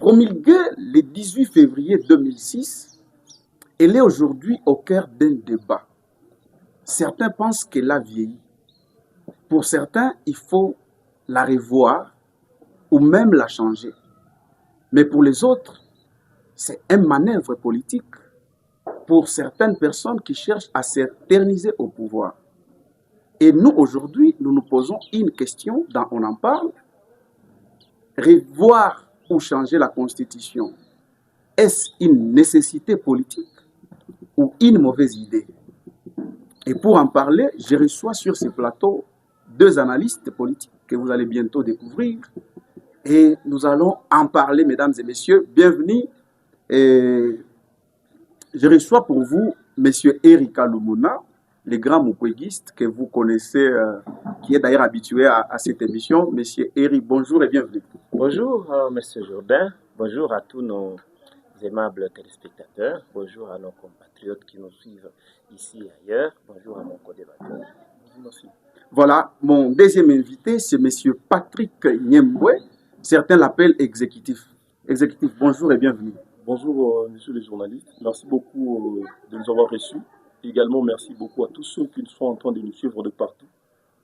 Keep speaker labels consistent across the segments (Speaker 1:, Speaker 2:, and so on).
Speaker 1: Promulguée le 18 février 2006, elle est aujourd'hui au cœur d'un débat. Certains pensent qu'elle a vieilli. Pour certains, il faut la revoir ou même la changer. Mais pour les autres, c'est un manœuvre politique pour certaines personnes qui cherchent à s'éterniser au pouvoir. Et nous, aujourd'hui, nous nous posons une question, on en parle, revoir ou changer la Constitution, est-ce une nécessité politique ou une mauvaise idée? Et pour en parler, je reçois sur ce plateau deux analystes politiques que vous allez bientôt découvrir. Et nous allons en parler, mesdames et messieurs. Bienvenue. Et je reçois pour vous M. Erika Lumuna, le grand moukwéguiste que vous connaissez, qui est d'ailleurs habitué à cette émission. M. Eri, bonjour et bienvenue.
Speaker 2: Bonjour, M. Jourdain. Bonjour à tous nos aimables téléspectateurs. Bonjour à nos compatriotes qui nous suivent ici et ailleurs. Bonjour à mon co-débatteur.
Speaker 1: Voilà, mon deuxième invité, c'est M. Patrick Nyembwe. Certains l'appellent exécutif. Exécutif, bonjour et bienvenue.
Speaker 3: Bonjour, messieurs les journalistes. Merci beaucoup de nous avoir reçus. Également, merci beaucoup à tous ceux qui sont en train de nous suivre de partout.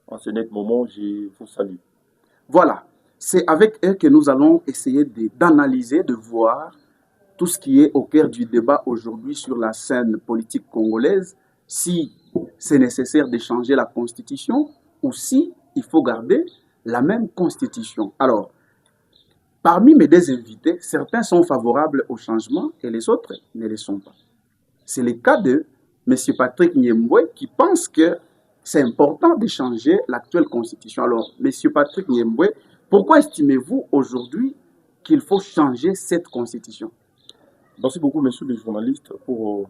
Speaker 3: En ce net moment, je vous salue.
Speaker 1: Voilà, c'est avec eux que nous allons essayer d'analyser, de voir tout ce qui est au cœur du débat aujourd'hui sur la scène politique congolaise, si c'est nécessaire de changer la Constitution ou si il faut garder la même Constitution. Alors, parmi mes deux invités, certains sont favorables au changement et les autres ne le sont pas. C'est le cas de M. Patrick Nyembwe qui pense que c'est important de changer l'actuelle Constitution. Alors, M. Patrick Nyembwe, pourquoi estimez-vous aujourd'hui qu'il faut changer cette Constitution?
Speaker 3: Merci beaucoup, messieurs les journalistes, pour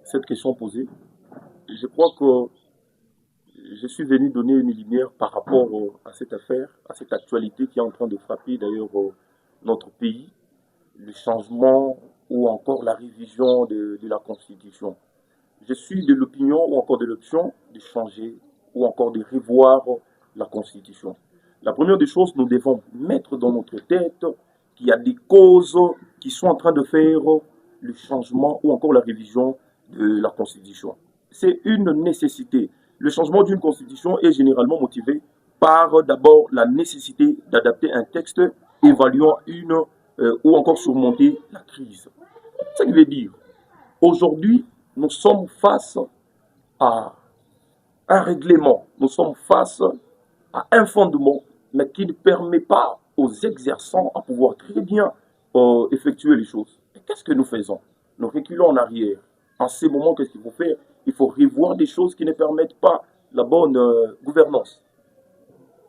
Speaker 3: cette question posée. Je crois que je suis venu donner une lumière par rapport à cette affaire, à cette actualité qui est en train de frapper d'ailleurs notre pays, le changement ou encore la révision de la Constitution. Je suis de l'opinion ou encore de l'option de changer ou encore de revoir la Constitution. La première des choses, nous devons mettre dans notre tête qu'il y a des causes qui sont en train de faire le changement ou encore la révision de la Constitution. C'est une nécessité. Le changement d'une Constitution est généralement motivé par d'abord la nécessité d'adapter un texte évaluant ou encore surmonter la crise. Ça veut dire, aujourd'hui, nous sommes face à un règlement, nous sommes face à un fondement, mais qui ne permet pas aux exerçants à pouvoir très bien effectuer les choses. Et qu'est-ce que nous faisons? Nous reculons en arrière. En ces moments, qu'est-ce qu'il faut faire? Il faut revoir des choses qui ne permettent pas la bonne gouvernance.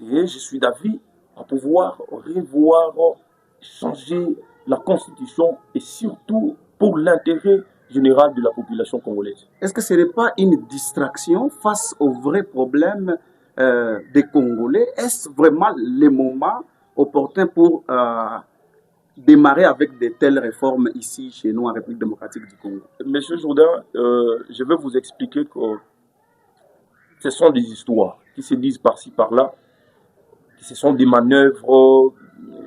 Speaker 3: Et je suis d'avis à pouvoir revoir, changer la Constitution et surtout pour l'intérêt général de la population congolaise.
Speaker 1: Est-ce que ce n'est pas une distraction face aux vrais problèmes des Congolais? Est-ce vraiment le moment opportun pour démarrer avec de telles réformes ici, chez nous, en République démocratique du Congo?
Speaker 3: Monsieur Jourdain, je vais vous expliquer que ce sont des histoires qui se disent par-ci, par-là. Ce sont des manœuvres,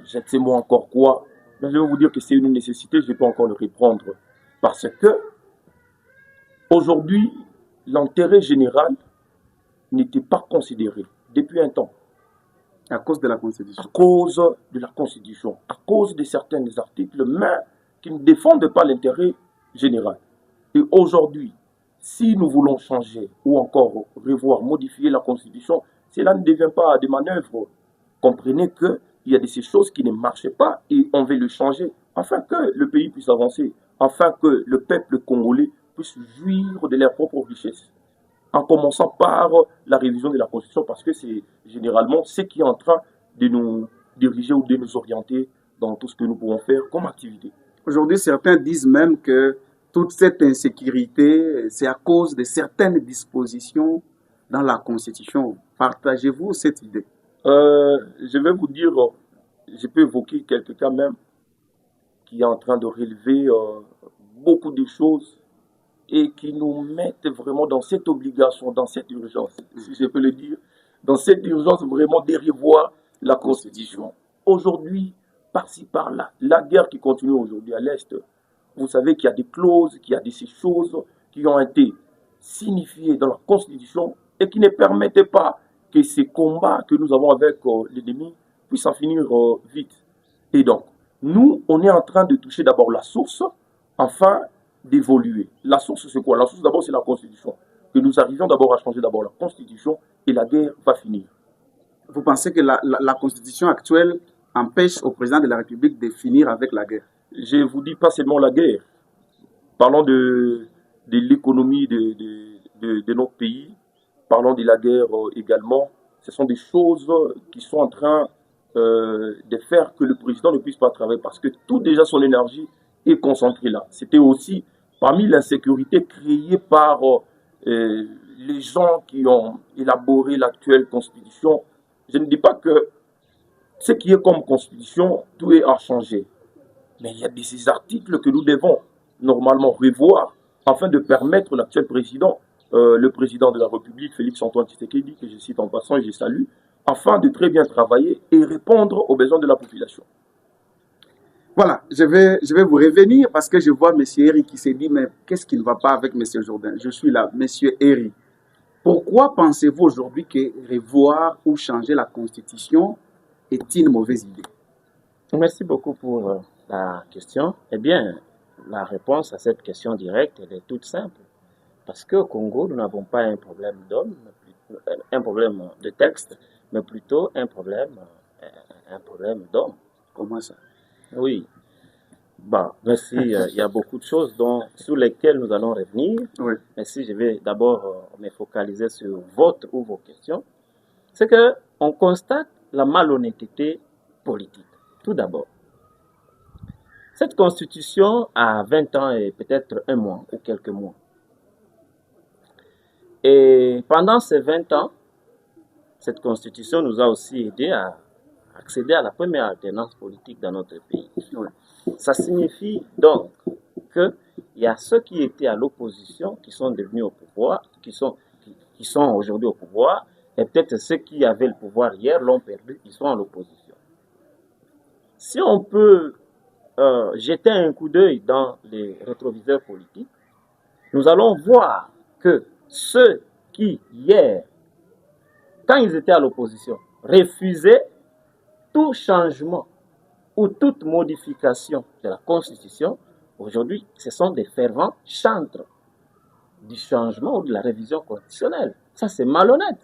Speaker 3: je ne sais moi encore quoi. Mais je vais vous dire que c'est une nécessité, je ne vais pas encore le reprendre. Parce que, aujourd'hui, l'intérêt général n'était pas considéré depuis un temps.
Speaker 1: À cause de la Constitution.
Speaker 3: À cause de la Constitution. À cause de certains articles, mais qui ne défendent pas l'intérêt général. Et aujourd'hui, si nous voulons changer ou encore revoir, modifier la Constitution, cela ne devient pas des manœuvres. Comprenez qu'il y a de ces choses qui ne marchent pas et on veut le changer afin que le pays puisse avancer, afin que le peuple congolais puisse jouir de leurs propres richesses. En commençant par la révision de la Constitution, parce que c'est généralement ce qui est en train de nous diriger ou de nous orienter dans tout ce que nous pouvons faire comme activité.
Speaker 1: Aujourd'hui, certains disent même que toute cette insécurité, c'est à cause de certaines dispositions dans la Constitution. Partagez-vous cette idée?
Speaker 3: Je vais vous dire, je peux évoquer quelques cas même qui est en train de relever beaucoup de choses et qui nous mettent vraiment dans cette obligation, dans cette urgence, si je peux le dire, dans cette urgence vraiment de revoir la Constitution. Aujourd'hui, par-ci, par-là. La guerre qui continue aujourd'hui à l'Est, vous savez qu'il y a des clauses, qu'il y a ces choses qui ont été signifiées dans la Constitution et qui ne permettaient pas que ces combats que nous avons avec l'ennemi puissent en finir vite. Et donc, nous, on est en train de toucher d'abord la source afin d'évoluer. La source, c'est quoi? La source, d'abord, c'est la Constitution. Que nous arrivions d'abord à changer d'abord la Constitution et la guerre va finir.
Speaker 1: Vous pensez que la Constitution actuelle empêche au président de la République de finir avec la guerre?
Speaker 3: Je vous dis pas seulement la guerre. Parlons de l'économie de notre pays. Parlons de la guerre également. Ce sont des choses qui sont en train de faire que le président ne puisse pas travailler parce que tout déjà son énergie est concentrée là. C'était aussi parmi l'insécurité créée par les gens qui ont élaboré l'actuelle constitution. Je ne dis pas que ce qui est comme constitution, tout est à changer. Mais il y a ces articles que nous devons normalement revoir afin de permettre l'actuel président, le président de la République, Félix-Antoine Tshisekedi, que je cite en passant et je salue, afin de très bien travailler et répondre aux besoins de la population.
Speaker 1: Voilà, je vais vous revenir parce que je vois M. Eri qui s'est dit, mais qu'est-ce qui ne va pas avec M. Jourdain? Je suis là, M. Eri. Pourquoi pensez-vous aujourd'hui que revoir ou changer la Constitution est une mauvaise idée?
Speaker 2: Merci beaucoup pour la question. Eh bien, la réponse à cette question directe, elle est toute simple. Parce qu'au Congo, nous n'avons pas un problème d'homme, un problème de texte, mais plutôt un problème d'homme.
Speaker 1: Comment ça?
Speaker 2: Oui. Bon, merci. Il y a beaucoup de choses sur lesquelles nous allons revenir.
Speaker 1: Oui.
Speaker 2: Mais si je vais d'abord me focaliser sur votre ou vos questions, c'est que on constate la malhonnêteté politique. Tout d'abord, cette constitution a 20 ans et peut-être un mois ou quelques mois. Et pendant ces 20 ans, cette constitution nous a aussi aidé à accéder à la première alternance politique dans notre pays.
Speaker 1: Oui.
Speaker 2: Ça signifie donc qu'il y a ceux qui étaient à l'opposition, qui sont devenus au pouvoir, qui sont aujourd'hui au pouvoir, et peut-être ceux qui avaient le pouvoir hier l'ont perdu, ils sont à l'opposition. Si on peut jeter un coup d'œil dans les rétroviseurs politiques, nous allons voir que ceux qui, hier, quand ils étaient à l'opposition, refusaient tout changement ou toute modification de la Constitution, aujourd'hui, ce sont des fervents chantres du changement ou de la révision constitutionnelle. Ça, c'est malhonnête.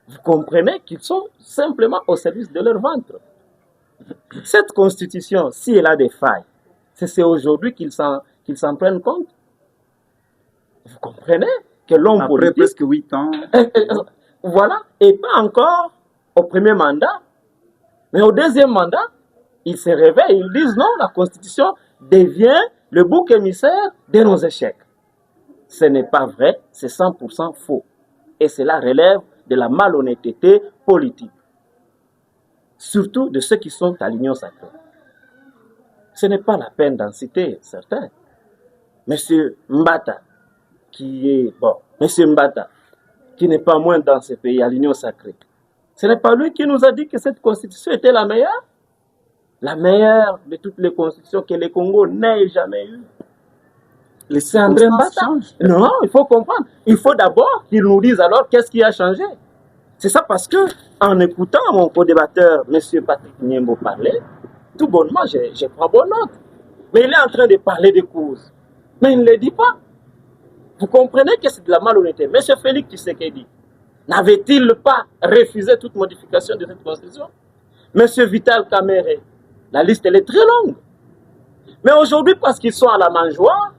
Speaker 2: Vous comprenez qu'ils sont simplement au service de leur ventre. Cette Constitution, si elle a des failles, c'est aujourd'hui qu'ils s'en prennent compte. Vous comprenez que l'homme politique...
Speaker 1: Après presque 8 ans...
Speaker 2: Voilà, et pas encore au premier mandat, mais au deuxième mandat, ils se réveillent, ils disent non, la Constitution devient le bouc émissaire de nos échecs. Ce n'est pas vrai, c'est 100% faux. Et cela relève de la malhonnêteté politique. Surtout de ceux qui sont à l'Union sacrée. Ce n'est pas la peine d'en citer certains. Monsieur Mbata, qui n'est pas moins dans ce pays, à l'Union sacrée. Ce n'est pas lui qui nous a dit que cette constitution était la meilleure de toutes les constitutions que le Congo n'ait jamais eues.
Speaker 1: C'est André Mbata.
Speaker 2: Non, il faut comprendre. Il faut d'abord qu'il nous dise alors qu'est-ce qui a changé. C'est ça parce que, en écoutant mon co-débatteur, M. Patrick Niembo, parler, tout bonnement, je prends bonne note. Mais il est en train de parler des causes. Mais il ne le dit pas. Vous comprenez que c'est de la malhonnêteté. M. Félix Tshisekedi, n'avait-il pas refusé toute modification de cette constitution? M. Vital Kamerhe, la liste elle est très longue. Mais aujourd'hui, parce qu'ils sont à la mangeoire,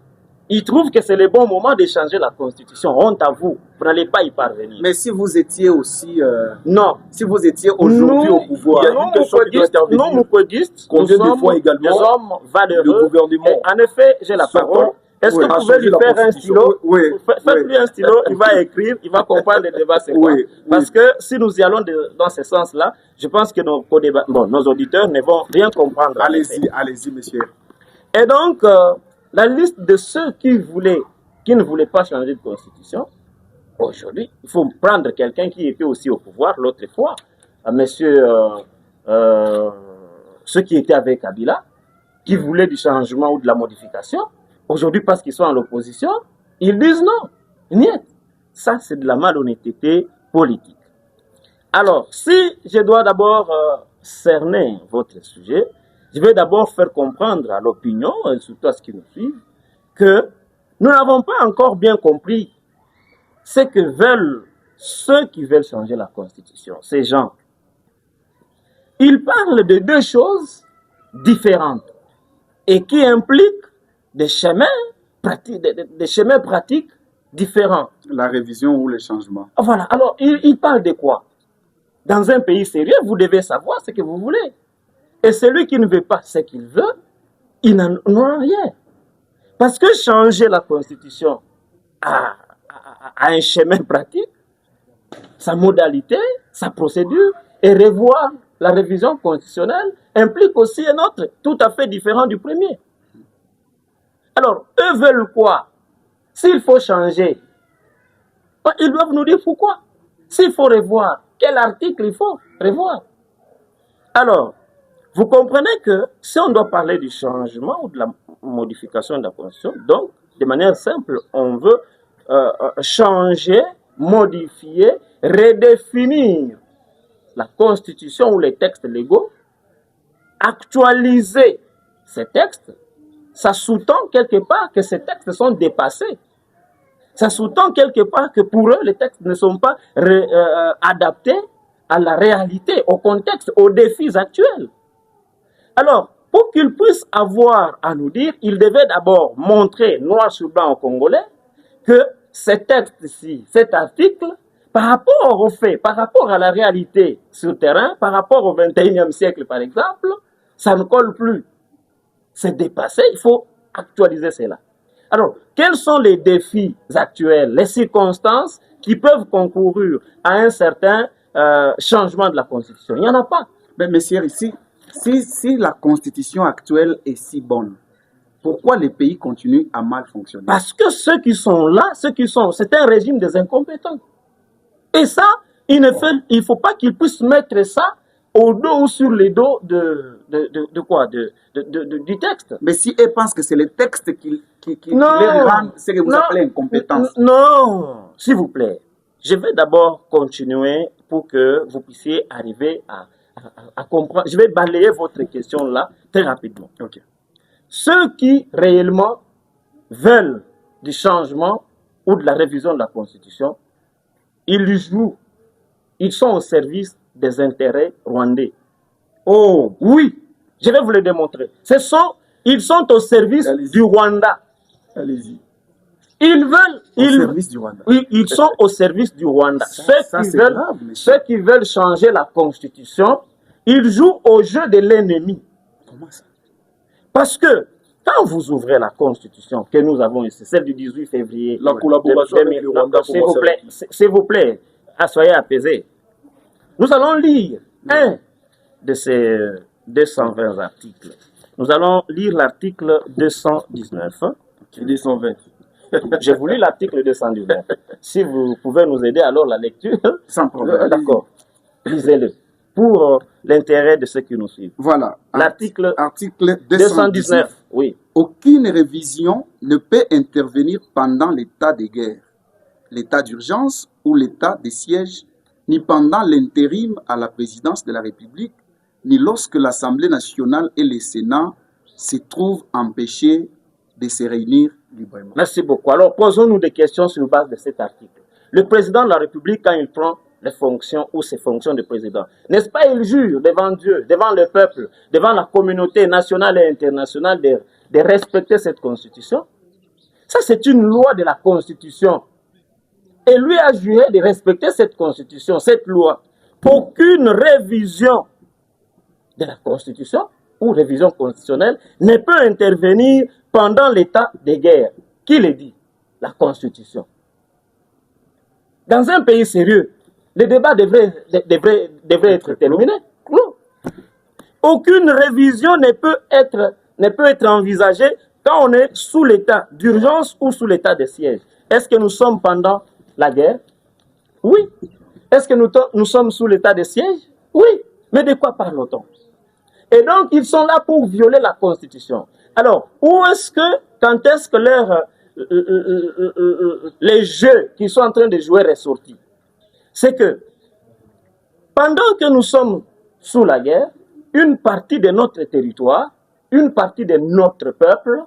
Speaker 2: ils trouvent que c'est le bon moment de changer la constitution. Honte à vous, vous n'allez pas y parvenir.
Speaker 1: Mais si vous étiez aussi...
Speaker 2: non.
Speaker 1: Si vous étiez aujourd'hui au pouvoir...
Speaker 2: Nous, Moukodistes, nous sommes des hommes valeureux. En effet, j'ai la parole. Est-ce que vous pouvez lui faire un stylo? Faites-lui un stylo, il va écrire, il va comprendre le débat, c'est quoi. Parce que si nous y allons dans ce sens-là, je pense que nos auditeurs ne vont rien comprendre.
Speaker 1: Allez-y, monsieur.
Speaker 2: Et donc, la liste de ceux qui ne voulaient pas changer de constitution, aujourd'hui, il faut prendre quelqu'un qui était aussi au pouvoir l'autre fois, monsieur ceux qui étaient avec Kabila, qui voulaient du changement ou de la modification, aujourd'hui, parce qu'ils sont à l'opposition, ils disent non. Niet. Ça, c'est de la malhonnêteté politique. Alors, si je dois d'abord cerner votre sujet, je vais d'abord faire comprendre à l'opinion, et surtout à ceux qui nous suivent, que nous n'avons pas encore bien compris ce que veulent ceux qui veulent changer la Constitution, ces gens. Ils parlent de deux choses différentes et qui impliquent des chemins pratiques différents.
Speaker 1: La révision ou le changement.
Speaker 2: Voilà. Alors, ils parlent de quoi? Dans un pays sérieux, vous devez savoir ce que vous voulez. Et celui qui ne veut pas ce qu'il veut, il n'en aura rien. Parce que changer la Constitution a un chemin pratique, sa modalité, sa procédure, et revoir la révision constitutionnelle implique aussi un autre tout à fait différent du premier. Alors, eux veulent quoi? S'il faut changer, ils doivent nous dire pourquoi. S'il faut revoir, quel article il faut revoir? Alors, vous comprenez que si on doit parler du changement ou de la modification de la Constitution, donc, de manière simple, on veut changer, modifier, redéfinir la Constitution ou les textes légaux, actualiser ces textes, ça sous-tend quelque part que ces textes sont dépassés. Ça sous-tend quelque part que pour eux, les textes ne sont pas adaptés à la réalité, au contexte, aux défis actuels. Alors, pour qu'ils puissent avoir à nous dire, ils devaient d'abord montrer noir sur blanc aux Congolais que ce texte-ci, cet article, par rapport aux faits, par rapport à la réalité sur le terrain, par rapport au XXIe siècle par exemple, ça ne colle plus. C'est dépassé, il faut actualiser cela. Alors, quels sont les défis actuels, les circonstances qui peuvent concourir à un certain changement de la Constitution? Il n'y en a pas.
Speaker 1: Mais messieurs, ici, si la Constitution actuelle est si bonne, pourquoi les pays continuent à mal fonctionner?
Speaker 2: Parce que ceux qui sont là, c'est un régime des incompétents. Et ça, il ne faut pas qu'ils puissent mettre ça au dos ou sur les dos du texte.
Speaker 1: Mais si elles pensent que c'est le texte qui les rend ce que vous appelez incompétence.
Speaker 2: Non, s'il vous plaît. Je vais d'abord continuer pour que vous puissiez arriver à comprendre. Je vais balayer votre question là très rapidement.
Speaker 1: Okay.
Speaker 2: Ceux qui réellement veulent du changement ou de la révision de la Constitution, ils sont au service des intérêts rwandais. Oh, oui, je vais vous le démontrer. Ils sont au service du Rwanda.
Speaker 1: Allez-y.
Speaker 2: Service du Rwanda. Oui, ils sont au service du Rwanda. Ceux qui veulent changer la Constitution, ils jouent au jeu de l'ennemi.
Speaker 1: Comment ça?
Speaker 2: Parce que quand vous ouvrez la Constitution que nous avons ici, celle du 18 février,
Speaker 3: la collaboration avec le Rwanda,
Speaker 2: s'il vous plaît, soyez apaisés. Nous allons lire un de ces 220 articles. Nous allons lire l'article 219.
Speaker 3: 220.
Speaker 2: J'ai voulu l'article 219. Si vous pouvez nous aider, alors la lecture.
Speaker 1: Sans problème.
Speaker 2: D'accord. Lisez-le. Pour l'intérêt de ceux qui nous suivent.
Speaker 1: Voilà.
Speaker 2: L'article
Speaker 1: 219.
Speaker 2: Oui.
Speaker 1: Aucune révision ne peut intervenir pendant l'état de guerre, l'état d'urgence ou l'état de siège, ni pendant l'intérim à la présidence de la République, ni lorsque l'Assemblée nationale et le Sénat se trouvent empêchés de se réunir librement.
Speaker 2: Merci beaucoup. Alors, posons-nous des questions sur base de cet article. Le président de la République, quand il prend les fonctions ou ses fonctions de président, n'est-ce pas, il jure devant Dieu, devant le peuple, devant la communauté nationale et internationale de respecter cette Constitution? Ça, c'est une loi de la Constitution. Et lui a juré de respecter cette Constitution, cette loi. Aucune révision de la Constitution ou révision constitutionnelle ne peut intervenir pendant l'état de guerre. Qui le dit? La Constitution. Dans un pays sérieux, le débat devrait être terminé. Non. Aucune révision ne peut être envisagée quand on est sous l'état d'urgence ou sous l'état de siège. Est-ce que nous sommes pendant la guerre? Oui. Est-ce que nous sommes sous l'état de siège? Oui. Mais de quoi parle-t-on? Et donc, ils sont là pour violer la Constitution. Alors, quand est-ce que les jeux qu'ils sont en train de jouer ressortis? C'est que, pendant que nous sommes sous la guerre, une partie de notre territoire, une partie de notre peuple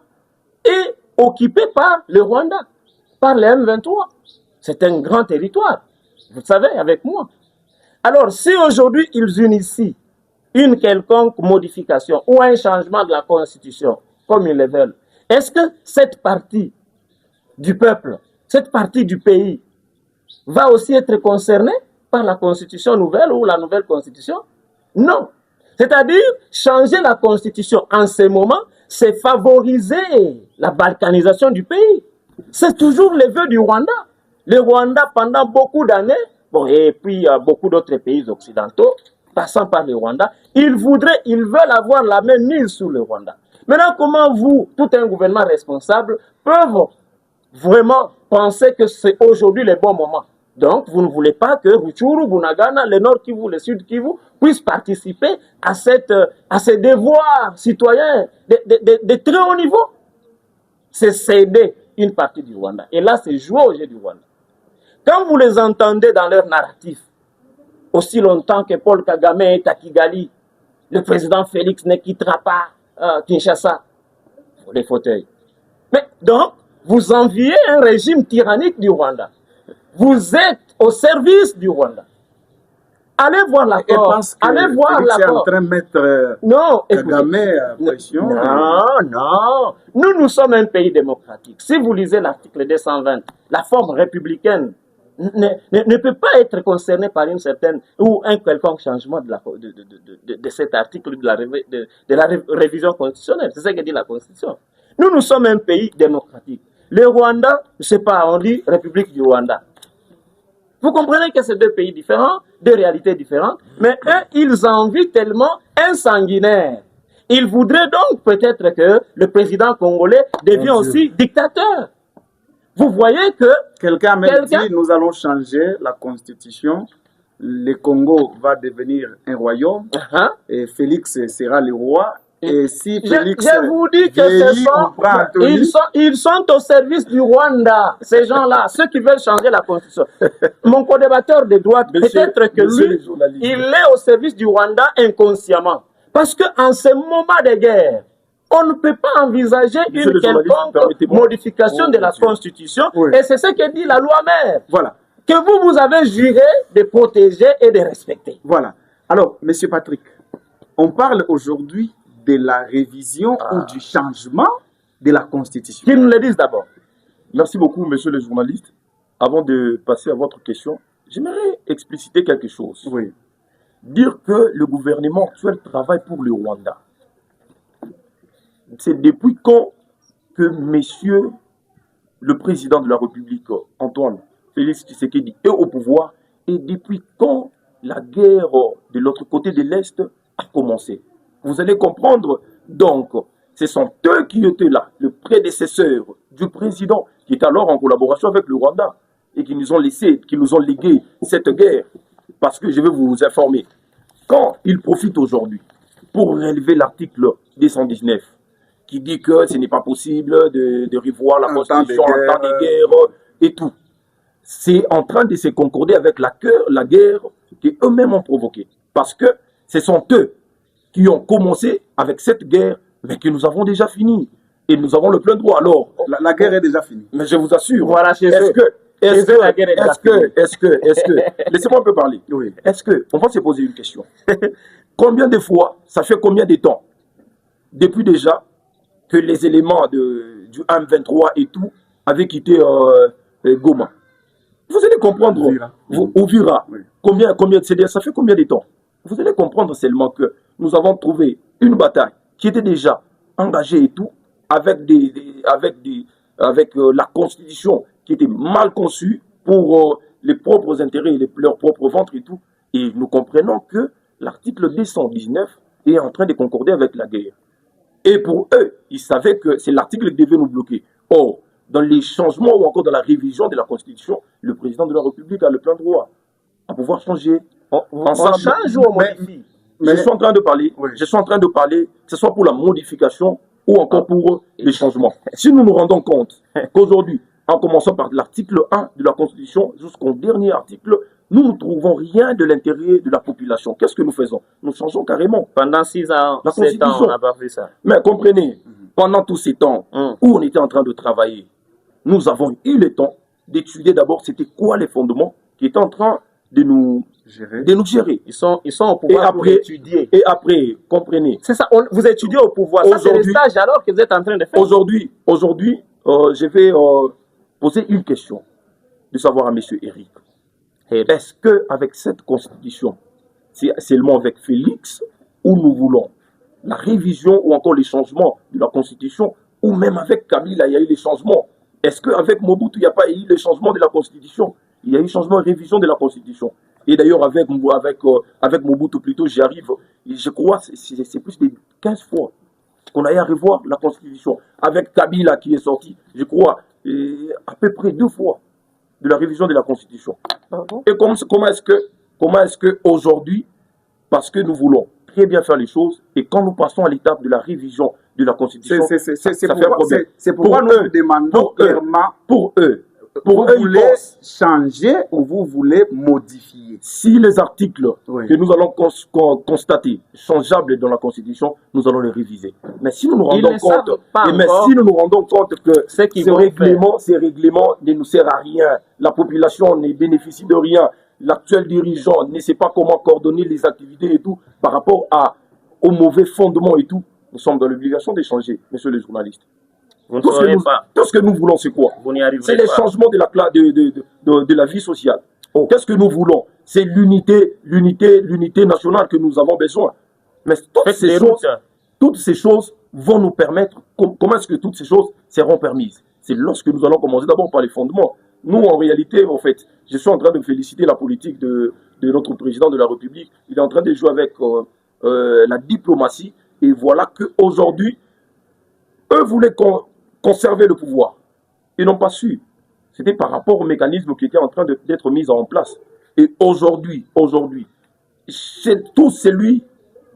Speaker 2: est occupée par le Rwanda, par les M23. C'est un grand territoire, vous savez, avec moi. Alors, si aujourd'hui ils unissent une quelconque modification ou un changement de la Constitution, comme ils le veulent, est-ce que cette partie du peuple, cette partie du pays, va aussi être concernée par la Constitution nouvelle ou la nouvelle Constitution? Non. C'est-à-dire, changer la Constitution en ce moment, c'est favoriser la balkanisation du pays. C'est toujours le vœu du Rwanda. Le Rwanda, pendant beaucoup d'années, bon, et puis beaucoup d'autres pays occidentaux, passant par le Rwanda, ils veulent avoir la même mise sur le Rwanda. Maintenant, comment vous, tout un gouvernement responsable, peuvent vraiment penser que c'est aujourd'hui le bon moment? Donc, vous ne voulez pas que Rutshuru, Bunagana, le Nord Kivu, le Sud Kivu puissent participer à ces devoirs citoyens de très haut niveau. C'est céder une partie du Rwanda. Et là, c'est jouer au jeu du Rwanda. Quand vous les entendez dans leur narratif, aussi longtemps que Paul Kagame est à Kigali, le président Félix ne quittera pas Kinshasa, les fauteuils. Mais donc, vous enviez un régime tyrannique du Rwanda. Vous êtes au service du Rwanda. Allez voir l'accord. Allez voir l'accord.
Speaker 1: en train de mettre Kagame à pression.
Speaker 2: Non. Nous sommes un pays démocratique. Si vous lisez l'article 220, la forme républicaine ne peut pas être concernée par une certaine ou un quelconque changement de cet article de la révision constitutionnelle. C'est ce que dit la Constitution. Nous sommes un pays démocratique. Le Rwanda, je ne sais pas, on dit République du Rwanda. Vous comprenez que c'est deux pays différents, deux réalités différentes, mais eux, ils envient tellement un sanguinaire. Ils voudraient donc peut-être que le président congolais devienne aussi dictateur. Vous voyez que...
Speaker 1: Quelqu'un m'a dit, nous allons changer la constitution, le Congo va devenir un royaume, et Félix sera le roi. Et si Félix
Speaker 2: je vous dis que ils sont au service du Rwanda, ces gens-là, ceux qui veulent changer la constitution. Mon co-débatteur de droite, peut-être que lui, il est au service du Rwanda inconsciemment. Parce qu'en ce moment de guerre, on ne peut pas envisager une quelconque modification de la constitution. Et c'est ce que dit la loi mère.
Speaker 1: Voilà.
Speaker 2: Que vous avez juré de protéger et de respecter.
Speaker 1: Voilà. Alors, Monsieur Patrick, on parle aujourd'hui de la révision ou du changement de la Constitution.
Speaker 2: Qu'ils nous le disent d'abord.
Speaker 3: Merci beaucoup, monsieur le journaliste. Avant de passer à votre question, j'aimerais expliciter quelque chose.
Speaker 1: Oui.
Speaker 3: Dire que le gouvernement actuel travaille pour le Rwanda. C'est depuis quand que monsieur le président de la République, Antoine Félix Tshisekedi, est au pouvoir et depuis quand la guerre de l'autre côté de l'Est a commencé. Vous allez comprendre, donc, ce sont eux qui étaient là, le prédécesseur du président, qui est alors en collaboration avec le Rwanda, et qui nous ont légué cette guerre. Parce que je vais vous informer, quand ils profitent aujourd'hui pour relever l'article 219, qui dit que ce n'est pas possible de revoir la Constitution en temps de guerre et tout, c'est en train de se concorder avec la guerre qu'eux-mêmes ont provoquée. Parce que ce sont eux qui ont commencé avec cette guerre, mais que nous avons déjà fini. Et nous avons le plein droit. Alors,
Speaker 1: la guerre est déjà finie.
Speaker 3: Mais je vous assure.
Speaker 2: Voilà,
Speaker 3: est-ce que, laissez-moi un peu parler. Oui. Est-ce que, on va se poser une question. Combien de fois, ça fait combien de temps, depuis déjà, que les éléments du M23 et tout avaient quitté Goma? Vous allez comprendre. Ouvira. Oui. Combien, c'est-à-dire, ça fait combien de temps? Vous allez comprendre seulement que nous avons trouvé une bataille qui était déjà engagée et tout, avec la constitution qui était mal conçue pour les propres intérêts et leur propre ventre et tout. Et nous comprenons que l'article 219 est en train de concorder avec la guerre. Et pour eux, ils savaient que c'est l'article qui devait nous bloquer. Or, dans les changements ou encore dans la révision de la constitution, le président de la République a le plein droit à pouvoir changer.
Speaker 2: On change ou on modifie?
Speaker 3: je suis en train de parler, je suis en train de parler, que ce soit pour la modification ou encore pour les changements. Si nous nous rendons compte qu'aujourd'hui, en commençant par l'article 1 de la Constitution jusqu'au dernier article, nous ne trouvons rien de l'intérêt de la population. Qu'est-ce que nous faisons? Nous changeons carrément.
Speaker 2: Pendant 6 ans,
Speaker 3: La
Speaker 2: 7 ans,
Speaker 3: Constitution.
Speaker 2: on n'a pas fait ça.
Speaker 3: Mais comprenez, pendant tous ces temps où on était en train de travailler, nous avons eu le temps d'étudier d'abord c'était quoi les fondements qui étaient en train de nous gérer.
Speaker 2: Ils sont au pouvoir pour étudier.
Speaker 3: Et après, comprenez.
Speaker 2: C'est ça, vous étudiez au pouvoir. Ça, c'est le stage alors que vous êtes en train de faire.
Speaker 3: Aujourd'hui, je vais poser une question de savoir à M. Eric. Est-ce qu'avec cette constitution, c'est seulement avec Félix où nous voulons la révision ou encore les changements de la constitution, ou même avec Kabila, il y a eu les changements? Est-ce qu'avec Mobutu, il n'y a pas eu les changements de la constitution? Il y a eu changement et révision de la constitution. Et d'ailleurs, avec Mobutu, plutôt, j'y arrive, je crois, c'est plus de 15 fois qu'on a eu à revoir la constitution. Avec Kabila qui est sorti, je crois, à peu près 2 fois de la révision de la constitution. Et comment est-ce que aujourd'hui, parce que nous voulons très bien faire les choses, et quand nous passons à l'étape de la révision de la constitution, ça fait un problème.
Speaker 1: C'est pourquoi nous demandons clairement
Speaker 3: pour eux,
Speaker 1: vous voulez changer ou vous voulez modifier?
Speaker 3: Si les articles que nous allons constater changeables dans la Constitution, nous allons les réviser. Mais si nous nous rendons compte que ces règlements ne nous servent à rien, la population ne bénéficie de rien, l'actuel dirigeant ne sait pas comment coordonner les activités et tout par rapport aux mauvais fondements et tout, nous sommes dans l'obligation d'échanger, messieurs les journalistes. Tout ce que nous voulons, c'est quoi? C'est les changements de la vie sociale. Qu'est-ce que nous voulons? C'est l'unité nationale que nous avons besoin. Mais toutes ces choses vont nous permettre. Comment est-ce que toutes ces choses seront permises? C'est lorsque nous allons commencer d'abord par les fondements. Nous, en réalité, en fait, je suis en train de féliciter la politique de notre président de la République. Il est en train de jouer avec la diplomatie. Et voilà qu'aujourd'hui, eux voulaient conserver le pouvoir. Ils n'ont pas su. C'était par rapport au mécanisme qui était en train d'être mis en place. Et aujourd'hui, c'est tout celui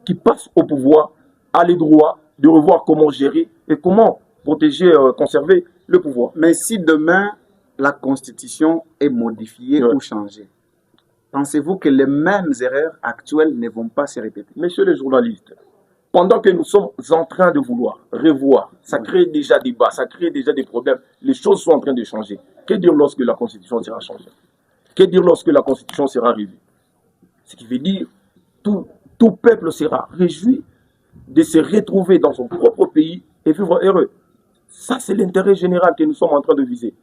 Speaker 3: qui passe au pouvoir a le droit de revoir comment gérer et comment protéger, conserver le pouvoir.
Speaker 1: Mais si demain, la Constitution est modifiée ou changée, pensez-vous que les mêmes erreurs actuelles ne vont pas se répéter?
Speaker 3: Messieurs les journalistes, pendant que nous sommes en train de vouloir revoir, ça crée déjà des débat, ça crée déjà des problèmes, les choses sont en train de changer. Que dire lorsque la Constitution sera changée? Que dire lorsque la Constitution sera revue? Ce qui veut dire tout peuple sera réjoui de se retrouver dans son propre pays et vivre heureux. Ça, c'est l'intérêt général que nous sommes en train de viser.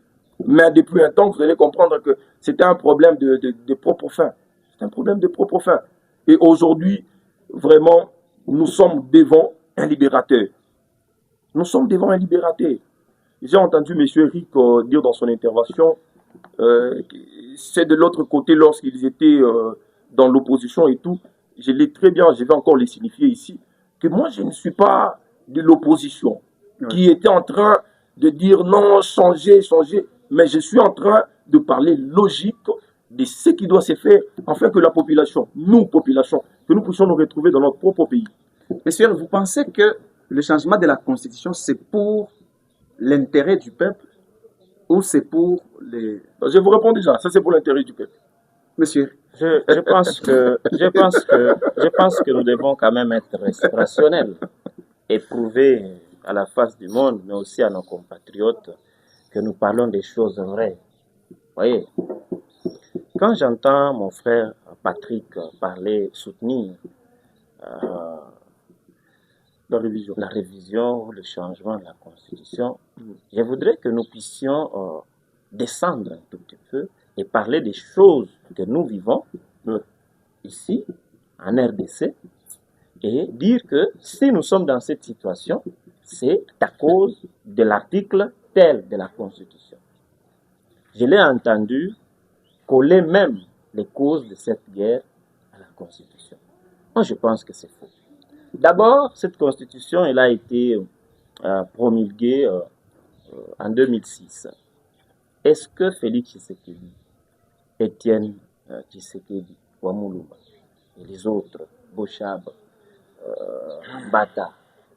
Speaker 3: Mais depuis un temps, vous allez comprendre que c'était un problème de propre fin. C'est un problème de propre fin. Et aujourd'hui, vraiment, nous sommes devant un libérateur. Nous sommes devant un libérateur. J'ai entendu M. Eric dire dans son intervention, c'est de l'autre côté lorsqu'ils étaient dans l'opposition et tout. Je l'ai très bien, je vais encore les signifier ici, que moi je ne suis pas de l'opposition qui était en train de dire non, changer, mais je suis en train de parler logique de ce qui doit se faire afin que la population, que nous puissions nous retrouver dans notre propre pays.
Speaker 1: Monsieur, vous pensez que le changement de la Constitution, c'est pour l'intérêt du peuple ou c'est pour les...
Speaker 3: Je vous réponds déjà, ça c'est pour l'intérêt du peuple.
Speaker 1: Monsieur,
Speaker 2: je pense que nous devons quand même être rationnels et prouver à la face du monde, mais aussi à nos compatriotes, que nous parlons des choses vraies. Vous voyez, quand j'entends mon frère Patrick soutenir la révision ou le changement de la Constitution, je voudrais que nous puissions descendre un tout petit peu et parler des choses que nous vivons ici, en RDC, et dire que si nous sommes dans cette situation, c'est à cause de l'article tel de la Constitution. Je l'ai entendu coller même les causes de cette guerre à la Constitution. Moi, je pense que c'est faux. D'abord, cette Constitution, elle a été promulguée en 2006. Est-ce que Félix Tshisekedi, Étienne Tshisekedi, Wamulumba et les autres Bochab, Bata,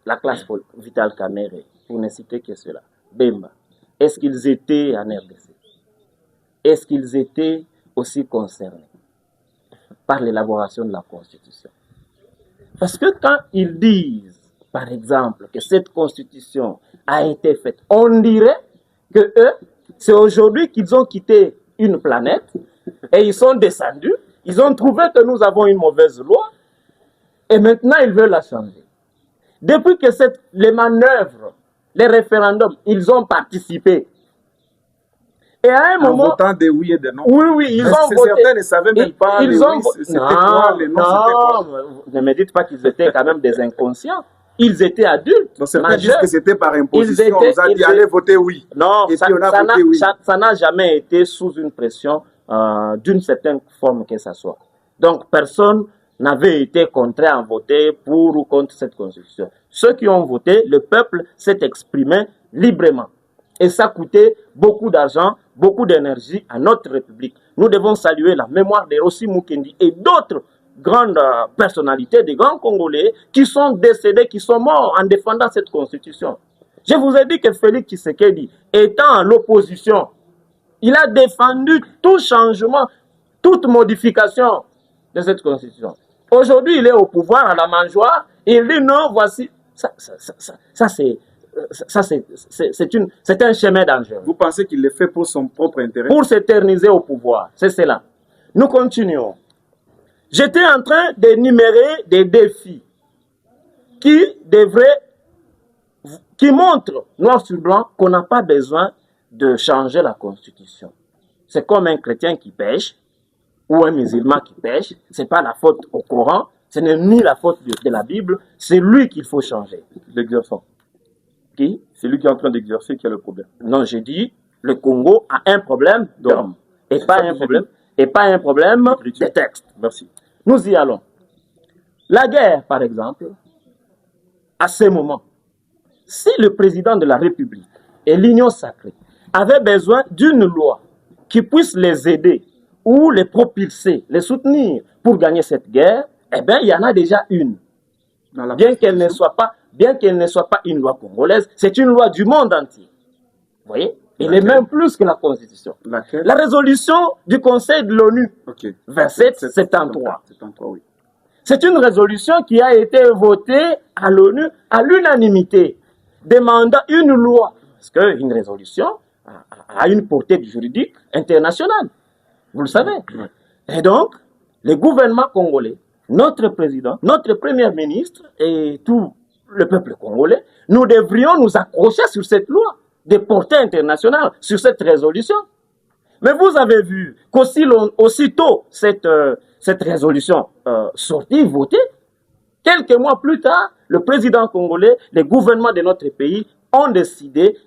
Speaker 2: la classe Vital Kamere, pour ne citer que cela, Bemba, est-ce qu'ils étaient en RDC? Est-ce qu'ils étaient aussi concernés par l'élaboration de la Constitution? Parce que quand ils disent, par exemple, que cette Constitution a été faite, on dirait que eux, c'est aujourd'hui qu'ils ont quitté une planète et ils sont descendus, ils ont trouvé que nous avons une mauvaise loi et maintenant ils veulent la changer. Depuis que les manœuvres, les référendums, ils ont participé. Et à un moment,
Speaker 1: votant des oui et des non.
Speaker 2: Oui, ils ont voté.
Speaker 1: Certains ne savaient même pas
Speaker 2: ils ont
Speaker 1: c'était quoi, les non, c'était quoi.
Speaker 2: Ne me dites pas qu'ils étaient quand même des inconscients. Ils étaient adultes.
Speaker 1: Donc certains disent que c'était par imposition. On nous a dit allez voter oui.
Speaker 2: Non,
Speaker 1: et puis on a voté oui.
Speaker 2: Ça n'a jamais été sous une pression d'une certaine forme que ce soit. Donc personne n'avait été contraint à voter pour ou contre cette constitution. Ceux qui ont voté, le peuple s'est exprimé librement. Et ça coûtait beaucoup d'argent, beaucoup d'énergie à notre République. Nous devons saluer la mémoire de Rossi Mukendi et d'autres grandes personnalités, des grands Congolais qui sont décédés, qui sont morts en défendant cette constitution. Je vous ai dit que Félix Tshisekedi, étant à l'opposition, il a défendu tout changement, toute modification de cette constitution. Aujourd'hui, il est au pouvoir, à la mangeoire, et il dit non, voici, ça c'est un chemin dangereux.
Speaker 1: Vous pensez qu'il le fait pour son propre intérêt?
Speaker 2: Pour s'éterniser au pouvoir, c'est cela. Nous continuons. J'étais en train d'énumérer des défis qui montrent noir sur blanc qu'on n'a pas besoin de changer la constitution. C'est comme un chrétien qui pêche ou un musulman qui pêche. C'est pas la faute au Coran, ce n'est ni la faute de la Bible, c'est lui qu'il faut changer.
Speaker 3: L'exerçant.
Speaker 2: Qui?
Speaker 3: C'est lui qui est en train d'exercer qui a le problème.
Speaker 2: Non, j'ai dit, le Congo a un problème d'homme et pas un problème de texte.
Speaker 3: Merci.
Speaker 2: Nous y allons. La guerre, par exemple, à ce moment, si le président de la République et l'Union sacrée avaient besoin d'une loi qui puisse les aider ou les propulser, les soutenir pour gagner cette guerre, eh bien, il y en a déjà une. Bien qu'elle ne soit pas une loi congolaise, c'est une loi du monde entier. Vous voyez? Elle est même plus que la Constitution. La résolution du Conseil de l'ONU, 2773.
Speaker 1: Oui.
Speaker 2: C'est une résolution qui a été votée à l'ONU à l'unanimité, demandant une loi. Parce qu'une résolution a une portée juridique internationale. Vous le savez. Et donc, le gouvernement congolais, notre président, notre premier ministre et tout le peuple congolais, nous devrions nous accrocher sur cette loi de portée internationale, sur cette résolution. Mais vous avez vu qu'aussitôt cette résolution sortie, votée, quelques mois plus tard, le président congolais, les gouvernements de notre pays ont décidé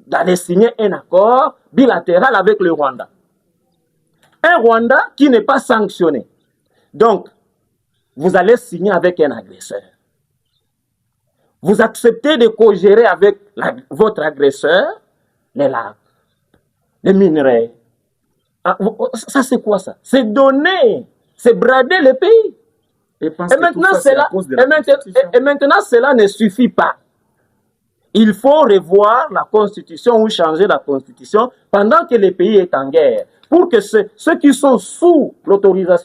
Speaker 2: d'aller signer un accord bilatéral avec le Rwanda. Un Rwanda qui n'est pas sanctionné. Donc, vous allez signer avec un agresseur. Vous acceptez de co-gérer avec votre agresseur les lacs, les minerais. Ah, ça, c'est quoi ça? C'est donner, c'est brader le pays. Et maintenant, cela ne suffit pas. Il faut revoir la Constitution ou changer la Constitution pendant que le pays est en guerre, pour que ceux qui sont sous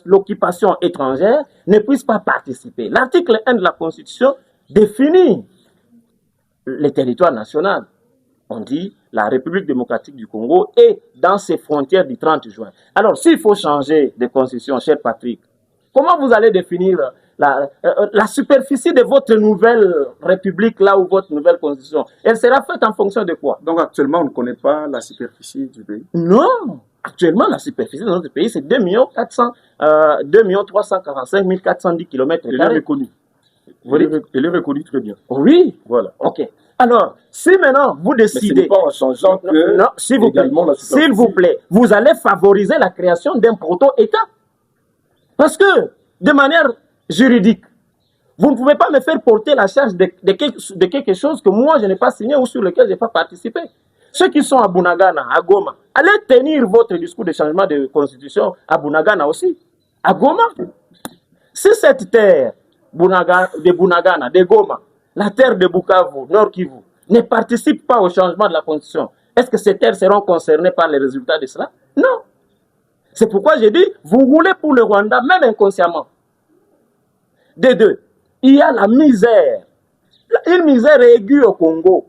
Speaker 2: l'occupation étrangère ne puissent pas participer. L'article 1 de la Constitution définit le territoire national. On dit la République démocratique du Congo est dans ses frontières du 30 juin. Alors, s'il faut changer de constitution, cher Patrick, comment vous allez définir la superficie de votre nouvelle République, là où votre nouvelle constitution, elle sera faite en fonction de quoi?
Speaker 1: Donc, actuellement, on ne connaît pas la superficie du pays?
Speaker 2: Non! Actuellement, la superficie de notre pays, c'est 2 345 410 km².
Speaker 3: Elle est reconnue. Elle est reconnue très bien.
Speaker 2: Oui. Voilà. OK. Alors, si maintenant vous décidez...
Speaker 3: Mais ce n'est pas en changeant que...
Speaker 2: Non, s'il vous plaît, vous allez favoriser la création d'un proto-État. Parce que, de manière juridique, vous ne pouvez pas me faire porter la charge de quelque chose que moi je n'ai pas signé ou sur lequel je n'ai pas participé. Ceux qui sont à Bunagana, à Goma, allez tenir votre discours de changement de constitution à Bunagana aussi, à Goma. Si cette terre de Bunagana, de Goma, la terre de Bukavu, Nord Kivu, ne participent pas au changement de la constitution, est-ce que ces terres seront concernées par les résultats de cela? Non. C'est pourquoi j'ai dit, vous roulez pour le Rwanda, même inconsciemment. De deux, il y a la misère, une misère aiguë au Congo.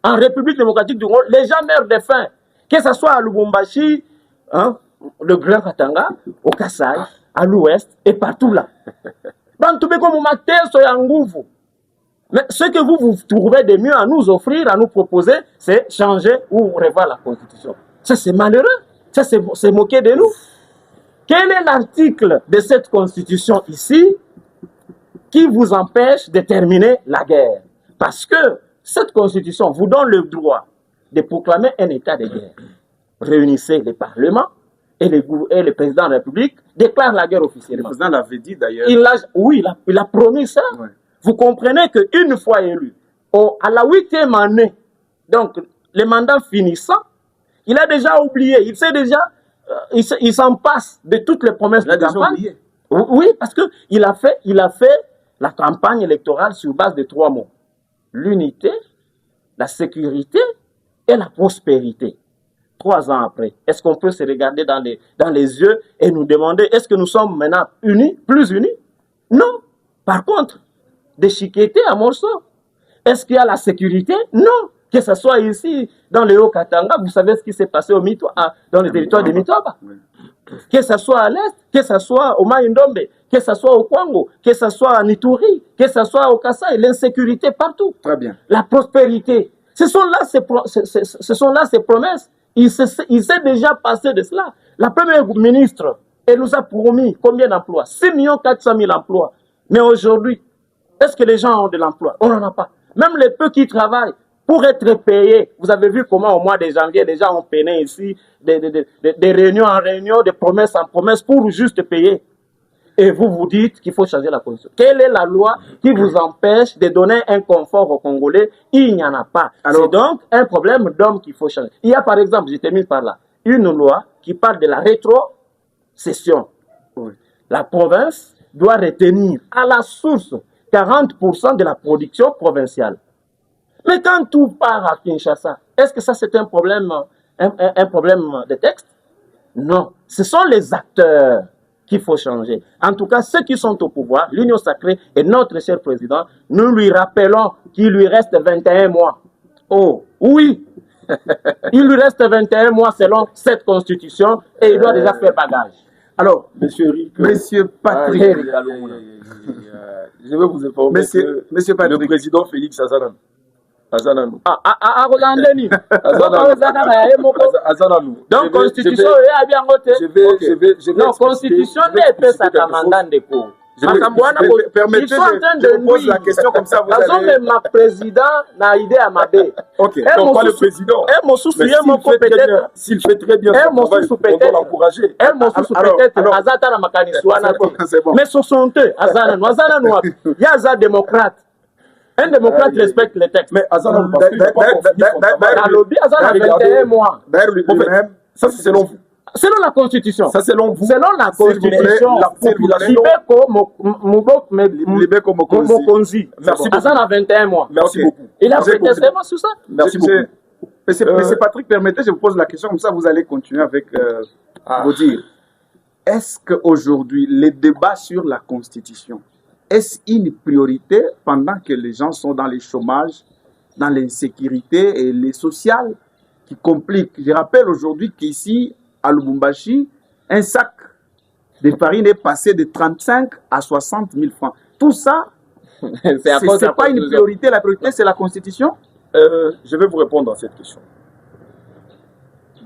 Speaker 2: En République démocratique du Congo, les gens meurent de faim. Que ce soit à Lubumbashi, hein, le Grand Katanga, au Kassai, à l'ouest et partout là. Dans tout comme mais ce que vous trouvez de mieux à nous offrir, à nous proposer, c'est changer ou revoir la Constitution. Ça, c'est malheureux. Ça, c'est moquer de nous. Quel est l'article de cette Constitution ici qui vous empêche de terminer la guerre? Parce que cette Constitution vous donne le droit de proclamer un état de guerre. Réunissez les parlements et le président de la République déclare la guerre officiellement.
Speaker 1: Le président l'avait dit d'ailleurs.
Speaker 2: Il a promis ça. Ouais. Vous comprenez qu'une fois élu, à la 8e année, donc le mandat finissant, il a déjà oublié, il sait déjà, il s'en passe de toutes les promesses de campagne. Oui, parce qu'il a fait la campagne électorale sur base de 3 mots. L'unité, la sécurité et la prospérité. 3 ans après, est-ce qu'on peut se regarder dans les yeux et nous demander est-ce que nous sommes maintenant unis, plus unis? Non. Par contre, déchiquetés à morceaux. Est-ce qu'il y a la sécurité? Non. Que ce soit ici, dans le Haut-Katanga, vous savez ce qui s'est passé dans le territoire de Mitoba. Que ce soit à l'Est, que ce soit au Maïndombe, que ce soit au Kwango, que ce soit à Nituri, que ce soit au Kassai, l'insécurité partout.
Speaker 1: Très bien.
Speaker 2: La prospérité. Ce sont là ces promesses. Il s'est déjà passé de cela. La première ministre, elle nous a promis combien d'emplois? 6 400 000 emplois. Mais aujourd'hui, est-ce que les gens ont de l'emploi? On n'en a pas. Même les peu qui travaillent, pour être payés, vous avez vu comment au mois de janvier, les gens ont peiné ici, des réunions en réunion, des promesses en promesses pour juste payer. Et vous dites qu'il faut changer la constitution. Quelle est la loi qui vous empêche de donner un confort aux Congolais? Il n'y en a pas. C'est donc un problème d'homme qu'il faut changer. Il y a par exemple, je termine par là, une loi qui parle de la rétrocession. Oui. La province doit retenir à la source 40% de la production provinciale. Mais quand tout part à Kinshasa, est-ce que ça c'est un problème de texte? Non. Ce sont les acteurs qu'il faut changer. En tout cas, ceux qui sont au pouvoir, l'Union sacrée et notre cher président, nous lui rappelons qu'il lui reste 21 mois. Oh, oui. Il lui reste 21 mois selon cette constitution et il doit déjà faire bagage.
Speaker 1: Alors, Monsieur Patrick,
Speaker 3: je vais vous informer que le président Félix Azananou.
Speaker 2: Donc, constitution est bien votée. Non, constitution n'est pas sa commandant de cours.
Speaker 1: Permettez, je pose la question comme ça.
Speaker 2: Vous allez... ma président n'a idée à ma baie.
Speaker 3: Ok, donc pas le président. S'il fait très bien son travail, on doit l'encourager.
Speaker 2: Mais 62, il y a un démocrate. Un démocrate respecte les textes.
Speaker 3: Mais Azana, ça c'est selon vous.
Speaker 2: Selon la Constitution.
Speaker 3: Ça selon vous.
Speaker 2: Selon la Constitution.
Speaker 3: La population.
Speaker 2: Merci beaucoup. Azana a 21 mois.
Speaker 3: Merci beaucoup.
Speaker 2: Il a fait tellement sur ça.
Speaker 3: Merci beaucoup.
Speaker 1: Monsieur Patrick, permettez, je vous pose la question, comme ça vous allez continuer avec vos dires. Est-ce qu'aujourd'hui, les débats sur la Constitution, est-ce une priorité pendant que les gens sont dans le chômage, dans l'insécurité et les sociales qui compliquent? Je rappelle aujourd'hui qu'ici, à Lubumbashi, un sac de farine est passé de 35 à 60 000 francs. Tout ça, c'est pas une priorité. La priorité, c'est la Constitution?
Speaker 3: Je vais vous répondre à cette question.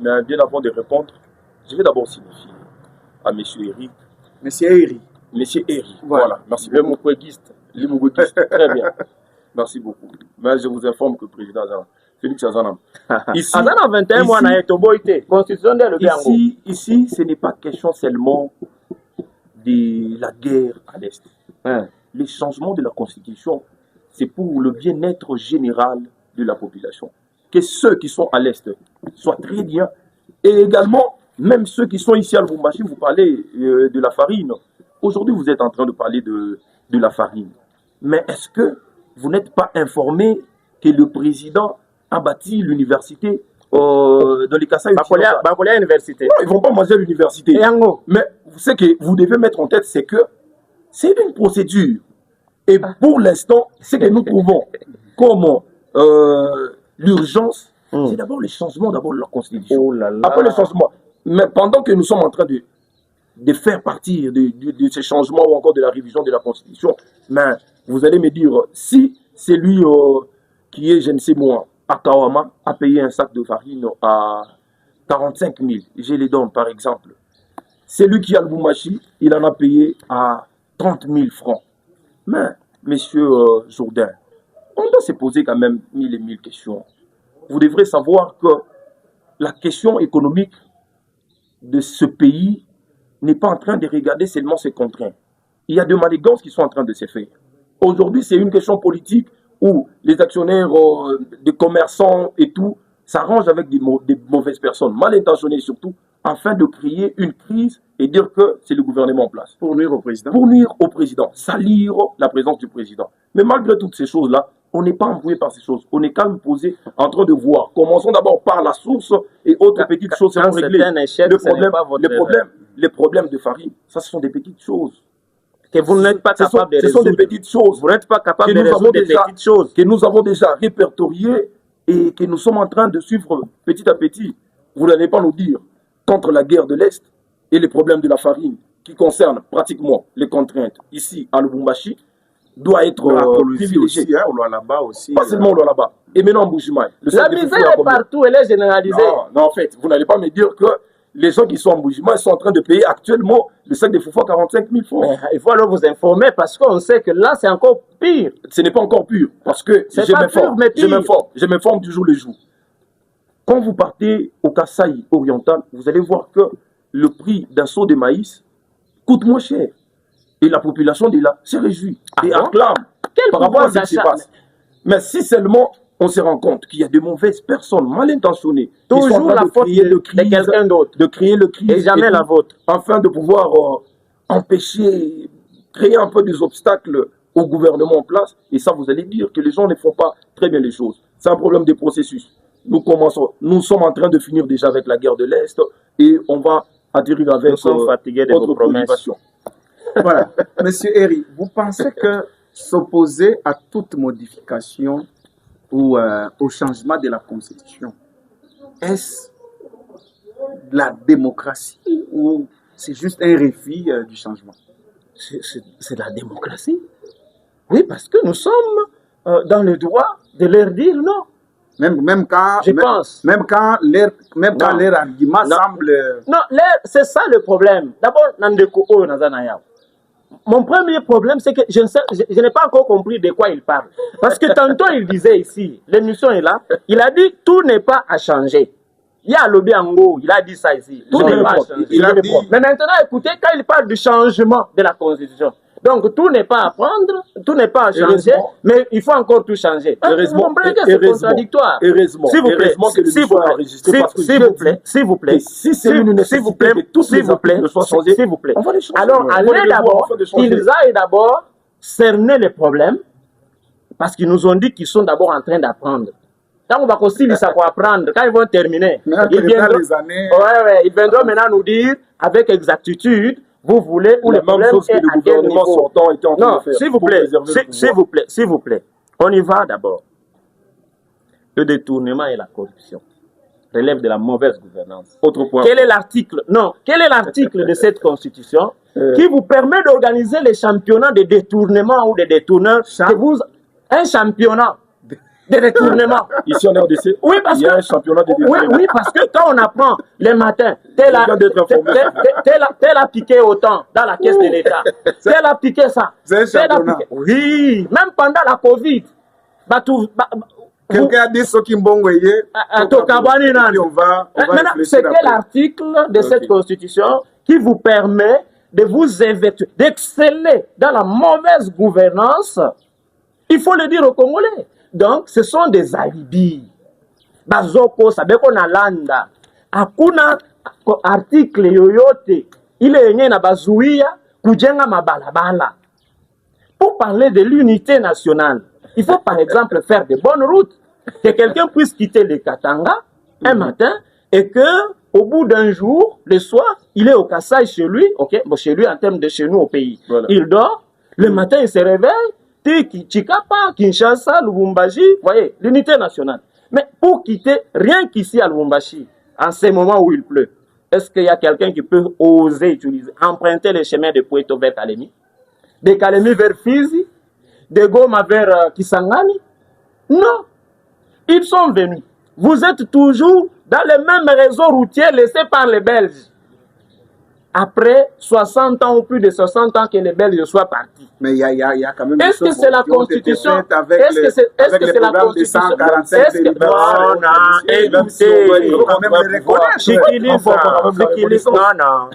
Speaker 3: Mais bien avant de répondre, je vais d'abord signifier à M. Eric.
Speaker 1: Monsieur Eric.
Speaker 3: Monsieur Eric, voilà. Merci
Speaker 2: beaucoup. Le Moukouéguiste,
Speaker 3: très bien. Merci beaucoup. Mais je vous informe que le président Félix Azana.
Speaker 2: Ici, Azana 21 mois n'a été boité.
Speaker 3: Ici, ce n'est pas question seulement de la guerre à l'Est. Les changements de la Constitution, c'est pour le bien-être général de la population. Que ceux qui sont à l'Est soient très bien. Et également, même ceux qui sont ici à Lubumbashi, vous parlez de la farine. Aujourd'hui, vous êtes en train de parler de la farine. Mais est-ce que vous n'êtes pas informé que le président a bâti l'université dans les Kassai?
Speaker 2: Bakolia Université.
Speaker 3: Non, ils ne vont pas manger à l'université. Mais ce que vous devez mettre en tête, c'est que c'est une procédure. Et pour l'instant, ce que nous trouvons comme l'urgence, c'est d'abord le changement de la Constitution.
Speaker 2: Oh là là.
Speaker 3: Après le changement. Mais pendant que nous sommes en train de faire partir de ces changements ou encore de la révision de la Constitution, mais vous allez me dire, si c'est lui qui est, je ne sais moi, à Kawama, a payé un sac de farine à 45 000, je les donne par exemple. C'est lui qui a le Boumachi, il en a payé à 30 000 francs. Mais, monsieur Jourdain, on doit se poser quand même 1000 et 1000 questions. Vous devrez savoir que la question économique de ce pays n'est pas en train de regarder seulement ses contraintes. Il y a des manigances qui sont en train de se faire. Aujourd'hui, c'est une question politique où les actionnaires, des commerçants et tout, s'arrangent avec des mauvaises personnes, mal intentionnées surtout, afin de créer une crise et dire que c'est le gouvernement en place.
Speaker 1: Pour nuire au président.
Speaker 3: Pour nuire au président, salir la présence du président. Mais malgré toutes ces choses-là, on n'est pas embrouillé par ces choses. On est calme posé en train de voir. Commençons d'abord par la source et autres petites choses.
Speaker 2: Quand c'est un échec,
Speaker 3: les problèmes de farine, ça ce sont des petites choses.
Speaker 2: Que vous n'êtes pas capable de résoudre.
Speaker 3: Ce sont des petites choses.
Speaker 2: Vous n'êtes pas capable de résoudre des petites choses.
Speaker 3: Que nous avons déjà répertoriées et que nous sommes en train de suivre petit à petit. Vous n'allez pas nous dire contre la guerre de l'Est et les problèmes de la farine qui concernent pratiquement les contraintes ici à Lubumbashi doit être privilégié.
Speaker 1: Aussi, hein, on là-bas aussi.
Speaker 3: Pas seulement là-bas. Et maintenant en Bougimaï.
Speaker 2: La misère est partout, elle est généralisée.
Speaker 3: Non, en fait, vous n'allez pas me dire que les gens qui sont en Bougimaï sont en train de payer actuellement le sac de foufou à 45 000 francs.
Speaker 2: Mais il faut alors vous informer parce qu'on sait que là, c'est encore pire.
Speaker 3: Ce n'est pas encore pur. Parce que je m'informe du jour le jour. Quand vous partez au Kasaï oriental, vous allez voir que le prix d'un seau de maïs coûte moins cher. Et la population de là se réjouit et acclame par rapport à ce qui se passe. Mais si seulement on se rend compte qu'il y a de mauvaises personnes mal intentionnées
Speaker 2: toujours qui sont en train de quelqu'un d'autre,
Speaker 3: de créer le crise
Speaker 2: et jamais la vôtre,
Speaker 3: afin de pouvoir empêcher, créer un peu des obstacles au gouvernement en place. Et ça, vous allez dire que les gens ne font pas très bien les choses. C'est un problème de processus. Nous sommes en train de finir déjà avec la guerre de l'Est et on va atterrir avec
Speaker 2: notre promesse.
Speaker 1: Voilà. Monsieur Eri, vous pensez que s'opposer à toute modification ou au changement de la Constitution, est-ce la démocratie ou c'est juste un refus du changement?
Speaker 2: C'est la démocratie. Oui, parce que nous sommes dans le droit de leur dire non.
Speaker 1: Même quand,
Speaker 2: je pense.
Speaker 1: Même quand leur argument semble...
Speaker 2: Non, c'est ça le problème. D'abord, mon premier problème, c'est que je n'ai pas encore compris de quoi il parle. Parce que tantôt, il disait ici, l'émission est là, il a dit tout n'est pas à changer. Il y a Lobby Ango, il a dit ça ici. Tout n'est pas à changer. Mais maintenant, écoutez, quand il parle du changement de la Constitution, donc tout n'est pas à prendre, tout n'est pas à changer, mais il faut encore tout changer. Vous comprenez que c'est contradictoire.
Speaker 3: S'il vous plaît,
Speaker 2: s'il vous plaît,
Speaker 3: si c'est une nécessité que tous les articles soient changés,
Speaker 2: s'il vous plaît.
Speaker 3: On va les changer.
Speaker 2: Alors, allez d'abord, ils aillent d'abord cerner les problèmes, parce qu'ils nous ont dit qu'ils sont d'abord en train d'apprendre. Quand on va aussi savoir apprendre, quand ils vont terminer, ils viendront maintenant nous dire avec exactitude. Vous voulez ou les problèmes
Speaker 3: que le gouvernement sortant était en train de faire.
Speaker 2: S'il vous plaît, on y va d'abord. Le détournement et la corruption relèvent de la mauvaise gouvernance.
Speaker 3: Autre point.
Speaker 2: Quel est l'article de cette constitution qui vous permet d'organiser les championnats de détournement ou de détourneurs? Un championnat de détournement.
Speaker 3: Ici en RDC,
Speaker 2: oui, parce
Speaker 3: il y a un championnat de détournement.
Speaker 2: Oui, parce que quand on apprend les matins, tel a piqué autant dans la caisse de l'État, tel a piqué ça.
Speaker 1: C'est un championnat.
Speaker 2: Oui, même pendant la Covid.
Speaker 1: Quelqu'un a dit ce qui Maintenant,
Speaker 2: c'est quel article de cette constitution qui vous permet de vous investir, d'exceller dans la mauvaise gouvernance? Il faut le dire aux Congolais. Donc, ce sont des alibis. Bazoko, sabeko na landa. Hakuna article yoyote ile yenye na bazuia kujenga mabalabala. pour parler de l'unité nationale, il faut par exemple faire de bonnes routes, que quelqu'un puisse quitter le Katanga un matin et que au bout d'un jour, le soir, il est au Kassai chez lui, ok, bon, chez lui en termes de chez nous au pays. Voilà. Il dort, le matin il se réveille, Chikapa, Kinshasa, Lubumbashi, vous voyez, l'unité nationale. Mais pour quitter, rien qu'ici à Lubumbashi, en ces moments où il pleut, est-ce qu'il y a quelqu'un qui peut oser utiliser, emprunter les chemins de Poeto vers Kalemi, de Kalemi vers Fizi, de Goma vers Kisangani? Non. Ils sont venus. Vous êtes toujours dans le même réseau routier laissé par les Belges. Après 60 ans ou plus de 60 ans que les Belges soient partis.
Speaker 1: Mais il y a quand même
Speaker 2: est-ce que c'est la Constitution?
Speaker 1: Est-ce que c'est la Constitution?
Speaker 2: Non, écoutez, non.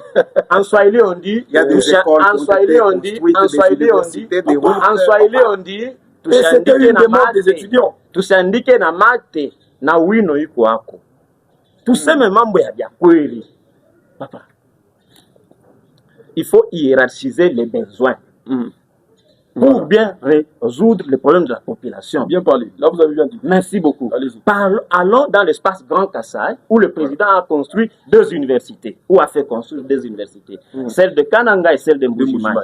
Speaker 2: En Swahili on dit,
Speaker 1: il y a des écoles
Speaker 2: en Swahili on dit,
Speaker 3: et c'était une demande des étudiants.
Speaker 2: Tusiandike na mate na wino iko wako. Tuseme mambo ya kweli. Papa. Il faut hiérarchiser les besoins pour bien résoudre les problèmes de la population.
Speaker 3: Bien parlé. Là, vous avez bien dit.
Speaker 2: Merci beaucoup.
Speaker 3: Allez-y.
Speaker 2: Allons dans l'espace Grand Kassai où le président a construit 2 universités, ou a fait construire 2 universités. Celle de Kananga et celle de Mbujimayi.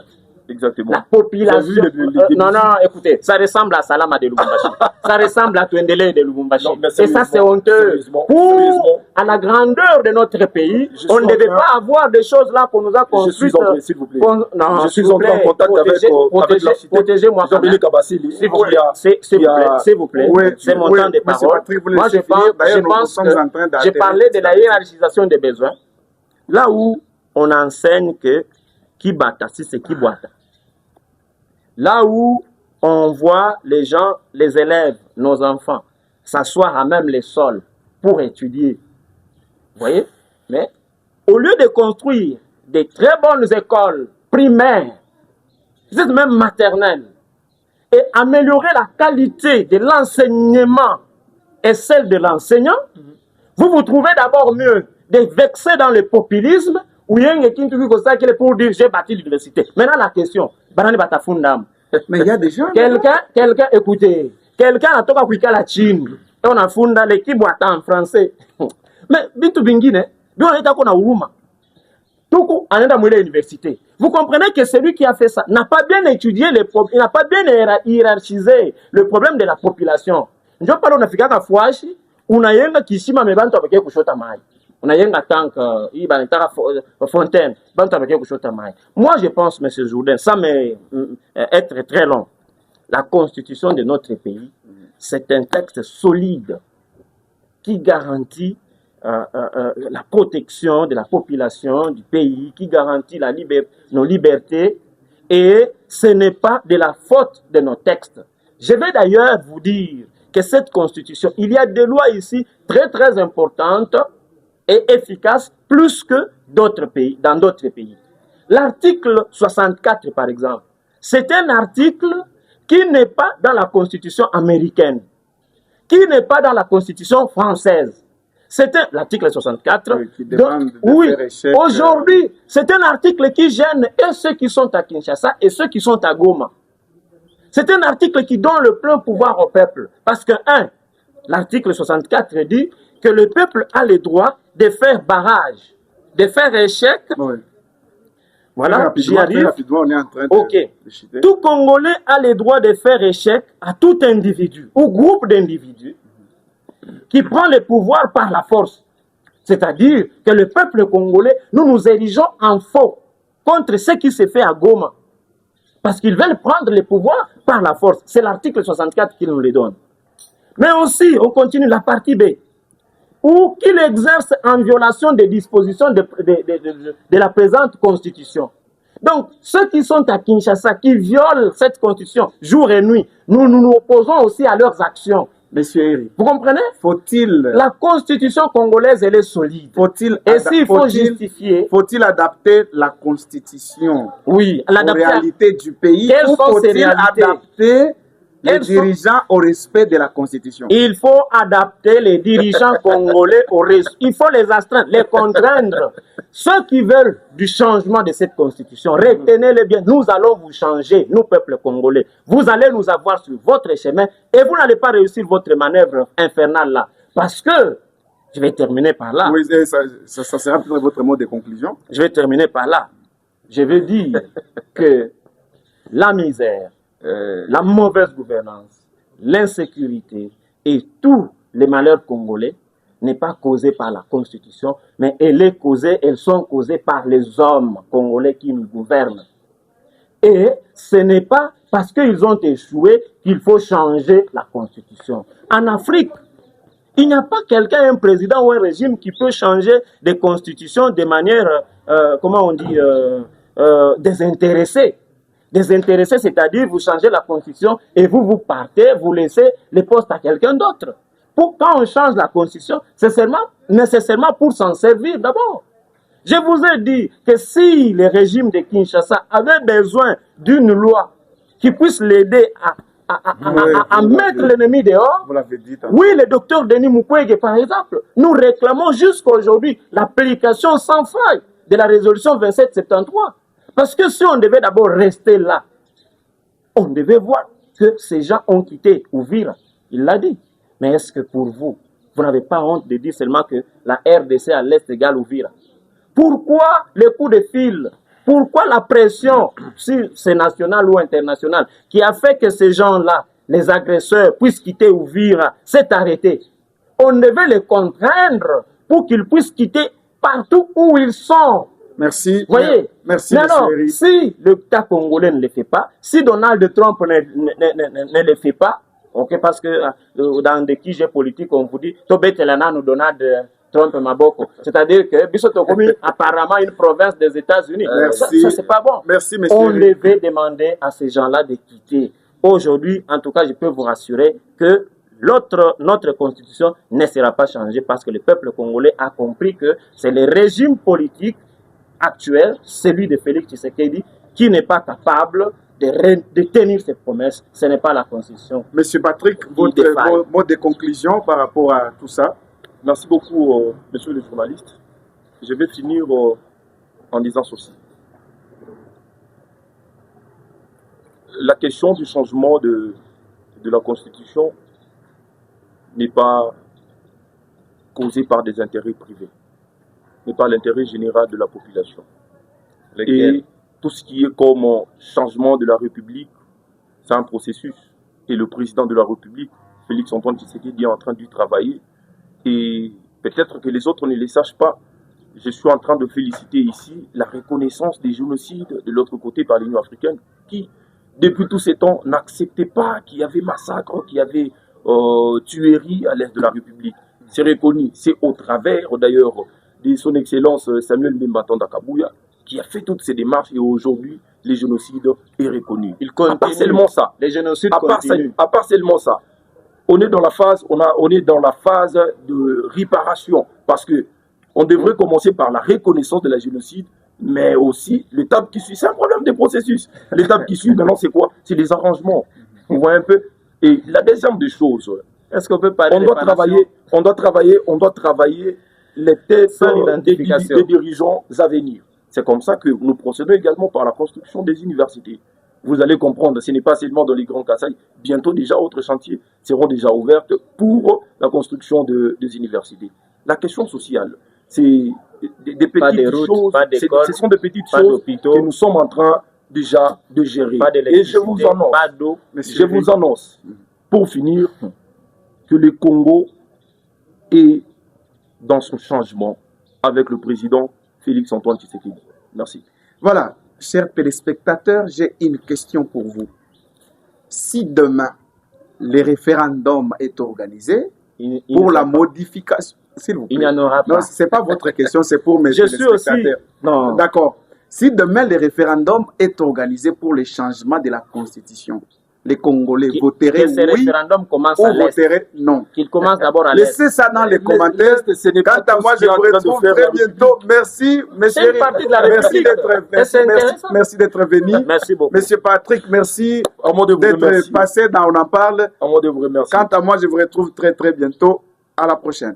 Speaker 3: Exactement.
Speaker 2: La population. Non, écoutez, ça ressemble à Salama de Lubumbashi. Ça ressemble à Twendele de Lubumbashi. Et ça, c'est honteux. Pour, à la grandeur de notre pays, on ne devait pas avoir des choses là qu'on nous a construites.
Speaker 3: S'il vous plaît. Je suis en contact avec l'architecte.
Speaker 2: Protégez-moi. S'il vous plaît. C'est mon temps de parole. Moi, je pense que j'ai parlé de la hiérarchisation des besoins. Là où on enseigne que Kibata, si c'est Kibwata. Là où on voit les gens, les élèves, nos enfants, s'asseoir à même les sols pour étudier. Vous voyez? Mais au lieu de construire des très bonnes écoles primaires, même maternelles, et améliorer la qualité de l'enseignement et celle de l'enseignant, vous vous trouvez d'abord mieux de vexer dans le populisme ou il y a un qui est pour dire j'ai bâti l'université. Maintenant la question,
Speaker 1: mais il y a des gens.
Speaker 2: Quelqu'un, écoutez, quelqu'un a toka kuika la Chine. Et on a fondé l'équipe en français. Mais bitu bingine, on est d'accord na uruma. Tout en est à l'université. Vous comprenez que celui qui a fait ça n'a pas bien étudié les problèmes, il n'a pas bien hiérarchisé le problème de la population. Je parle d'Afrique à Fouachi, on a yenga kishima me bantu abeke kushota mai. On a yenga tank fontaine, bantu abeke kushota mai. Moi je pense, monsieur Jourdain, ça m'est être très long. La constitution de notre pays, c'est un texte solide qui garantit la protection de la population du pays, qui garantit nos libertés, et ce n'est pas de la faute de nos textes. Je vais d'ailleurs vous dire que cette constitution, il y a des lois ici très très importantes et efficaces plus que d'autres pays, dans d'autres pays. L'article 64 par exemple, c'est un article qui n'est pas dans la constitution américaine, qui n'est pas dans la constitution française. C'est l'article 64. Oui, aujourd'hui, c'est un article qui gêne et ceux qui sont à Kinshasa et ceux qui sont à Goma. C'est un article qui donne le plein pouvoir au peuple. Parce que, l'article 64 dit que le peuple a le droit de faire barrage, de faire échec. Oui. Voilà, j'y arrive.
Speaker 1: On est en train
Speaker 2: de tout Congolais a le droit de faire échec à tout individu ou groupe d'individus qui prend le pouvoir par la force. C'est-à-dire que le peuple congolais, nous nous érigeons en faux contre ce qui s'est fait à Goma. Parce qu'ils veulent prendre le pouvoir par la force. C'est l'article 64 qui nous le donne. Mais aussi, on continue la partie B, où qu'il exerce en violation des dispositions de la présente constitution. Donc, ceux qui sont à Kinshasa, qui violent cette constitution jour et nuit, nous nous opposons aussi à leurs actions.
Speaker 1: Monsieur Eric,
Speaker 2: vous comprenez?
Speaker 1: Faut-il...
Speaker 2: La constitution congolaise, elle est solide.
Speaker 1: Faut-il...
Speaker 2: Et s'il faut justifier...
Speaker 1: Faut-il adapter la constitution
Speaker 2: aux
Speaker 1: réalités du pays?
Speaker 2: Quelles sont ces
Speaker 1: réalités? Adapter Les dirigeants au respect de la Constitution.
Speaker 2: Il faut adapter les dirigeants congolais au respect. Il faut les astreindre, les contraindre. Ceux qui veulent du changement de cette Constitution, retenez-le bien. Nous allons vous changer, nous, peuple congolais. Vous allez nous avoir sur votre chemin et vous n'allez pas réussir votre manœuvre infernale là. Parce que, je vais terminer par là.
Speaker 1: Oui, ça sera peut-être votre mot de conclusion.
Speaker 2: Je vais terminer par là. Je veux dire que la misère, la mauvaise gouvernance, l'insécurité et tous les malheurs congolais n'est pas causé par la Constitution, mais elles sont causées par les hommes congolais qui nous gouvernent. Et ce n'est pas parce qu'ils ont échoué qu'il faut changer la Constitution. En Afrique, il n'y a pas quelqu'un, un président ou un régime qui peut changer des constitutions de manière, comment on dit, désintéressée. Désintéressé, c'est-à-dire vous changez la constitution et vous partez, vous laissez les postes à quelqu'un d'autre. Quand on change la constitution, c'est nécessairement pour s'en servir d'abord. Je vous ai dit que si le régime de Kinshasa avait besoin d'une loi qui puisse l'aider à mettre l'ennemi dehors,
Speaker 1: vous l'avez dit,
Speaker 2: oui, le docteur Denis Mukwege, par exemple, nous réclamons jusqu'à aujourd'hui l'application sans faille de la résolution 2773. Parce que si on devait d'abord rester là, on devait voir que ces gens ont quitté Uvira. Il l'a dit. Mais est-ce que pour vous, vous n'avez pas honte de dire seulement que la RDC à l'Est égale Uvira? Pourquoi les coups de fil? Pourquoi la pression, si c'est national ou international, qui a fait que ces gens-là, les agresseurs, puissent quitter Uvira, s'est arrêté? On devait les contraindre pour qu'ils puissent quitter partout où ils sont.
Speaker 1: Merci.
Speaker 2: Voyez.
Speaker 1: Merci,
Speaker 2: mais alors,
Speaker 1: Eric.
Speaker 2: si l'État congolais ne le fait pas, si Donald Trump ne le fait pas, ok, parce que dans des quiches politiques, on vous dit, Tobetelana nous Donald Trump Maboko. C'est-à-dire que Bissotokomi, apparemment, une province des États-Unis. Ça, c'est pas bon.
Speaker 1: Merci, monsieur.
Speaker 2: On devait demander à ces gens-là de quitter. Aujourd'hui, en tout cas, je peux vous rassurer que notre constitution ne sera pas changée parce que le peuple congolais a compris que c'est le régime politique actuel, celui de Félix Tshisekedi, qui n'est pas capable de tenir ses promesses. Ce n'est pas la Constitution.
Speaker 1: Monsieur Patrick, votre mot de conclusion par rapport à tout ça?
Speaker 3: Merci beaucoup, monsieur le journaliste. Je vais finir en disant ceci. La question du changement de la Constitution n'est pas causée par des intérêts privés, mais par l'intérêt général de la population. Et tout ce qui est comme changement de la République, c'est un processus. Et le président de la République, Félix Antoine Tshisekedi, est en train d'y travailler. Et peut-être que les autres ne le sachent pas. Je suis en train de féliciter ici la reconnaissance des génocides de l'autre côté par l'Union africaine qui, depuis tous ces temps, n'acceptait pas qu'il y avait massacre, qu'il y avait tuerie à l'est de la République. C'est reconnu. C'est au travers, d'ailleurs, de son Excellence Samuel Mbemba Tanda Kabuya, qui a fait toutes ces démarches et aujourd'hui, les génocides est reconnu.
Speaker 2: Il continue.
Speaker 3: À part seulement ça.
Speaker 2: Les génocides continuent.
Speaker 3: À part seulement ça. On est dans la phase, on est dans la phase de réparation parce que on devrait commencer par la reconnaissance de la génocide, mais aussi l'étape qui suit. C'est un problème de processus. L'étape qui suit, maintenant, c'est quoi? C'est les arrangements. On voit un peu. Et la deuxième des choses,
Speaker 2: est-ce qu'on peut parler
Speaker 3: on doit travailler les têtes des dirigeants à venir. C'est comme ça que nous procédons également par la construction des universités. Vous allez comprendre, ce n'est pas seulement dans les grands Kasaï. Bientôt déjà, autres chantiers seront déjà ouverts pour la construction des universités. La question sociale, c'est des petites choses. Ce sont des petites choses que nous sommes en train déjà de gérer. Et je vous annonce, pour finir, que le Congo est dans son changement avec le président Félix Antoine Tshisekedi. Merci.
Speaker 1: Voilà, chers téléspectateurs, j'ai une question pour vous. Si demain, le référendum est organisé pour la modification, s'il vous plaît.
Speaker 2: Il n'y en aura pas.
Speaker 1: Non, ce n'est pas votre question, c'est pour mes téléspectateurs.
Speaker 2: Non.
Speaker 1: D'accord. Si demain, le référendum est organisé pour le changement de la Constitution, les Congolais voteraient
Speaker 2: que ce
Speaker 1: oui
Speaker 2: référendum commence
Speaker 1: ou
Speaker 2: à l'Est.
Speaker 1: voteraient non.
Speaker 2: Qu'il commence d'abord à l'Est.
Speaker 1: Laissez ça dans les commentaires. Quant à moi, je vous retrouve très bientôt. Merci,
Speaker 2: C'est une partie de la
Speaker 1: merci
Speaker 2: République.
Speaker 1: merci d'être venu.
Speaker 2: Merci beaucoup.
Speaker 1: Monsieur Patrick, merci
Speaker 3: À moi de vous
Speaker 1: d'être
Speaker 3: remercier.
Speaker 1: passé dans On en parle.
Speaker 3: À moi de vous remercier.
Speaker 1: Quant à moi, je vous retrouve très très bientôt. À la prochaine.